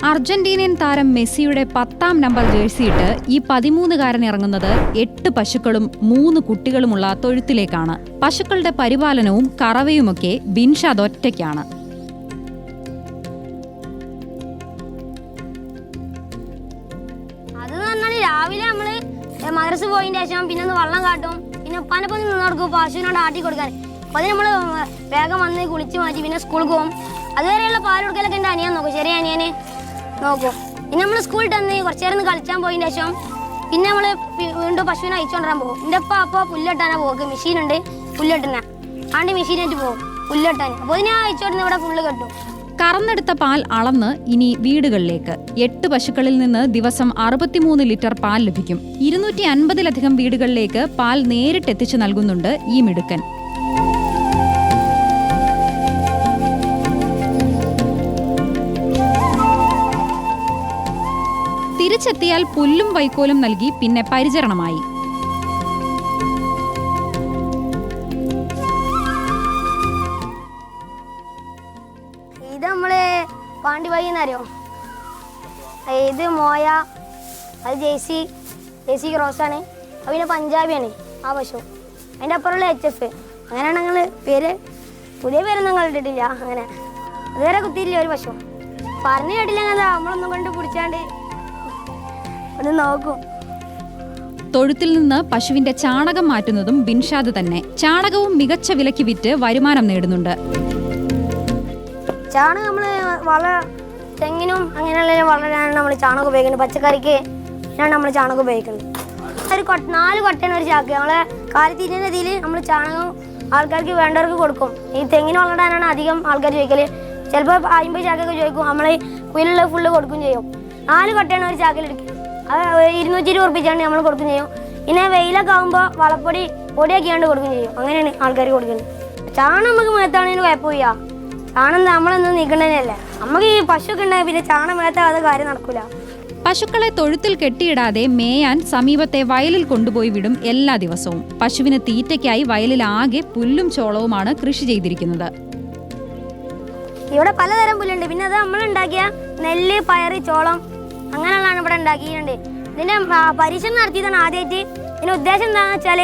Argentinian താരം മെസ്സിയുടെ 10ാം number ജേഴ്സിയിട്ട് ഈ 13കാരൻ ഇറങ്ങുന്നത് 8 പശുക്കളും 3 കുട്ടികളുമുള്ള തൊഴുത്തിലേക്കാണ്. പശുക്കളുടെ പരിപാലനവും കറവയുമൊക്കെ ബിൻഷാദ് ഒറ്റയ്ക്കാണ്. രാവിലെ നമ്മള് മദ്രസ പോയതിന്റെ ശേഷം പിന്നെ ഒന്ന് വെള്ളം കാട്ടും, പിന്നെ ഉപ്പാനൊപ്പം നിന്ന് കൊടുക്കും പശുവിനോട് ആട്ടി കൊടുക്കാൻ. അപ്പൊ അത് നമ്മള് വേഗം വന്ന് കുളിച്ച് മാറ്റി പിന്നെ സ്കൂളിൽ പോകും. അതുവരെയുള്ള പാൽ കൊടുക്കലൊക്കെ എൻ്റെ അനിയൻ നോക്കും, ചെറിയ അനിയനെ നോക്കും. പിന്നെ നമ്മൾ സ്കൂളിൽ തന്ന് കുറച്ചു നേരം കളിച്ചാൻ പോയതിന്റെ ശേഷം പിന്നെ നമ്മള് വീണ്ടും പശുവിനെ അയച്ചുകൊണ്ടിരാൻ പോകും. എൻ്റെ അപ്പ അപ്പോൾ പുല്ലെട്ടാനാ പോക്ക്, മെഷീനുണ്ട് പുല്ലെട്ടിന, ആണ്ട് മെഷീനായിട്ട് പോകും പുല്ലെട്ടാൻ. അപ്പോൾ ഇതിനെ അയച്ചുകൊണ്ടിരുന്ന ഇവിടെ ഫുള്ള് കെട്ടും. കറന്നെടുത്ത പാൽ അളന്ന് ഇനി വീടുകളിലേക്ക്. 8 പശുക്കളിൽ നിന്ന് ദിവസം 63 ലിറ്റർ പാൽ ലഭിക്കും. 250-ലധികം വീടുകളിലേക്ക് പാൽ നേരിട്ടെത്തിച്ചു നൽകുന്നുണ്ട് ഈ മിടുക്കൻ. തിരിച്ചെത്തിയാൽ പുല്ലും വൈക്കോലും നൽകി പിന്നെ പരിചരണമായി. ഇത് നമ്മള് പാണ്ടിവഴി എന്നറിയോ, ഇത് മോയ, അത് ജേസി ക്രോസാണ്, അത് പിന്നെ പഞ്ചാബിയാണ് ആ പശു. അതിൻ്റെ അപ്പുറമുള്ള HF. അങ്ങനെയാണ് ഞങ്ങൾ പുതിയ പേരൊന്നും ഞങ്ങൾ ഇട്ടിട്ടില്ല. അങ്ങനെ അതുവരെ കുത്തിയില്ല ഒരു പശു. പറഞ്ഞു കേട്ടില്ല, അങ്ങനെ നമ്മളൊന്നും കൊണ്ട് പിടിച്ചാണ്ട് ഒന്ന് നോക്കും. തൊഴുത്തിൽ നിന്ന് പശുവിന്റെ ചാണകം മാറ്റുന്നതും ബിൻഷാദ് തന്നെ. ചാണകവും മികച്ച വിലയ്ക്ക് വിറ്റ് വരുമാനം നേടുന്നുണ്ട്. ചാണകം നമ്മൾ തെങ്ങിനും അങ്ങനെയുള്ള വളരാനാണ് നമ്മൾ ചാണകം ഉപയോഗിക്കുന്നത്. പച്ചക്കറിക്ക് നമ്മൾ ചാണകം ഉപയോഗിക്കുന്നത്. ഒരു 4 കൊട്ടയാണ് ഒരു ചാക്ക്. നമ്മളെ കാലിത്തീറ്റൻ്റെ ഇതിൽ നമ്മൾ ചാണകം ആൾക്കാർക്ക് വേണ്ടവർക്ക് കൊടുക്കും. ഈ തെങ്ങിന് വളരാനാണ് അധികം ആൾക്കാർ ചോദിക്കല്. ചിലപ്പോൾ 50 ചാക്കൊക്കെ ചോദിക്കും, നമ്മൾ കുയിലുള്ള ഫുള്ള് കൊടുക്കും ചെയ്യും. 4 കൊട്ടയാണ് ഒരു ചാക്കിലെടുക്കുക. അത് 220 ഉറുപ്പിച്ചാണ് നമ്മൾ കൊടുക്കും ചെയ്യും. പിന്നെ വെയിലൊക്കെ ആകുമ്പോൾ പൊടിയാക്കിയാണ്ട് കൊടുക്കും ചെയ്യും. അങ്ങനെയാണ് ആൾക്കാർ കൊടുക്കുന്നത്. ചാണകം നമുക്ക് മേത്താണെങ്കിൽ കുഴപ്പമില്ല. ചാണം നമ്മളൊന്നും നീക്കണ്ടതല്ലേ. നമുക്ക് ഈ പശുവൊക്കെ ഉണ്ടായി പിന്നെ ചാണം മേത്താതെ കാര്യം നടക്കൂല. പശുക്കളെ തൊഴുത്തിൽ കെട്ടിയിടാതെ മേയാൻ സമീപത്തെ വയലിൽ കൊണ്ടുപോയി വിടും എല്ലാ ദിവസവും. പശുവിന് തീറ്റയ്ക്കായി വയലിൽ ആകെ പുല്ലും ചോളവുമാണ് കൃഷി ചെയ്തിരിക്കുന്നത്. ഇവിടെ പലതരം പുല്ലുണ്ട്. പിന്നെ അത് നമ്മൾ ഉണ്ടാക്കിയ നെല്ല്, പയറ്, ചോളം അങ്ങനെയുള്ളതാണ് ഇവിടെ ഉണ്ടാക്കിയിട്ടുണ്ട്. ഇതിന്റെ പരീക്ഷണം നടത്തിയതാണ് ആദ്യമായിട്ട്. ഇതിന്റെ ഉദ്ദേശം എന്താണെന്ന് വെച്ചാൽ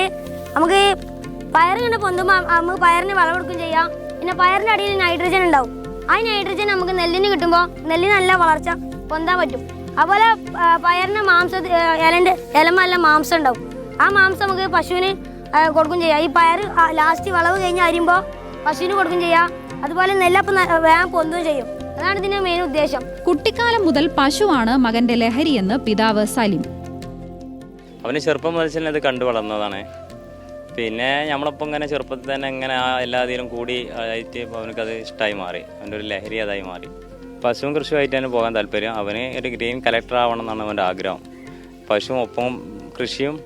നമുക്ക് പയറ് കണ്ട് പൊന്തുമ്പോൾ നമുക്ക് പയറിന് വളം കൊടുക്കുകയും ചെയ്യാം. പിന്നെ പയറിന്റെ അടിയിൽ നൈട്രജൻ ഉണ്ടാവും. ആ നൈട്രജൻ നമുക്ക് നെല്ലിന് കിട്ടുമ്പോൾ നെല്ലിന് നല്ല വളർച്ച പൊന്താൻ പറ്റും. അതുപോലെ പയറിന് ഇലമല്ല മാംസം ഉണ്ടാവും. ആ മാംസം നമുക്ക് പശുവിന് കൊടുക്കും ചെയ്യാം. ഈ പയർ ലാസ്റ്റ് വളവ് കഴിഞ്ഞ് അരിയുമ്പോൾ പശുവിന് കൊടുക്കും ചെയ്യാം. അതുപോലെ നെല്ലപ്പം വേഗം പൊന്തുകയും ചെയ്യും. അതാണ് ഇതിന്റെ മെയിൻ ഉദ്ദേശം. കുട്ടിക്കാലം മുതൽ പശുവാണ് മകന്റെ ലഹരിയെന്ന് പിതാവ് സലിം. അവന് ചെറുപ്പം മുതൽ അത് കണ്ടു വളർന്നതാണ്. പിന്നെ നമ്മളൊപ്പം ഇങ്ങനെ ചെറുപ്പത്തിൽ തന്നെ ഇങ്ങനെ എല്ലാത്തിലും കൂടി ആയിട്ട് അവനക്കത് ഇഷ്ടമായി മാറി. അവൻ്റെ ഒരു ലഹരി അതായി മാറി. പശുവും കൃഷിയുമായിട്ട് തന്നെ പോകാൻ താല്പര്യം. അവന് ഒരു ഗ്രീൻ കളക്ടർ ആവണം എന്നാണ് അവൻ്റെ ആഗ്രഹം. പശുവും ഒപ്പം കൃഷിയും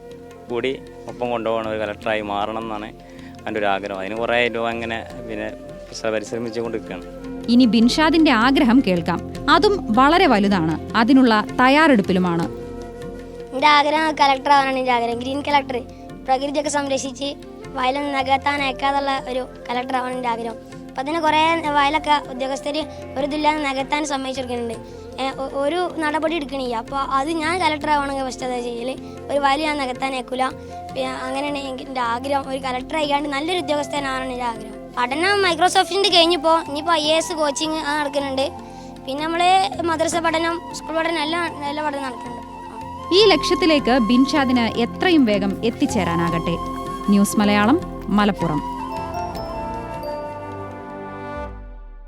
കൂടി ഒപ്പം കൊണ്ടുപോകണം, ഒരു കളക്ടറായി മാറണം എന്നാണ് അവൻ്റെ ഒരു ആഗ്രഹം. അതിന് കുറേ രൂപ അങ്ങനെ പിന്നെ പരിശ്രമിച്ചുകൊണ്ടിരിക്കുകയാണ്. ഇനി ബിൻഷാദിന്റെ ആഗ്രഹം കേൾക്കാം. അതും വളരെ വലുതാണ്. അതിനുള്ള തയ്യാറെടുപ്പിലുമാണ്. എൻ്റെ ആഗ്രഹം കളക്ടർ ആവാനാണ്. എൻ്റെ ആഗ്രഹം ഗ്രീൻ കളക്ടർ, പ്രകൃതിയൊക്കെ സംരക്ഷിച്ച് വയലൊന്നും നികത്താനേക്കാതുള്ള ഒരു കളക്ടർ ആവാൻ എൻ്റെ ആഗ്രഹം. അപ്പം അതിന് കുറേ വയലൊക്കെ ഉദ്യോഗസ്ഥർ ഒരു ഇതില്ലാതെ നികത്താൻ സമ്മതിച്ചെടുക്കുന്നുണ്ട്. ഒരു നടപടി എടുക്കണില്ല. അപ്പോൾ അത് ഞാൻ കളക്ടർ ആവണമെങ്കിൽ ഫസ്റ്റ് അതാ ചെയ്യൽ. ഒരു വയൽ ഞാൻ നികത്താനേക്കില്ല. അങ്ങനെയാണ് എൻ്റെ ആഗ്രഹം. ഒരു കളക്ടർ ആയിക്കാണ്ട് നല്ലൊരു ഉദ്യോഗസ്ഥനാണ് എൻ്റെ ആഗ്രഹം. പഠനം മൈക്രോസോഫ്റ്റിൻ്റെ കഴിഞ്ഞപ്പോൾ ഇനിയിപ്പോൾ IAS കോച്ചിങ് അത് നടക്കുന്നുണ്ട്. പിന്നെ നമ്മൾ മദ്രസ പഠനം, സ്കൂൾ പഠനം നല്ല പഠനം നടക്കുന്നുണ്ട്. ഈ ലക്ഷ്യത്തിലേക്ക് ബിൻഷാദിന് എത്രയും വേഗം എത്തിച്ചേരാനാകട്ടെ. ന്യൂസ് മലയാളം, മലപ്പുറം.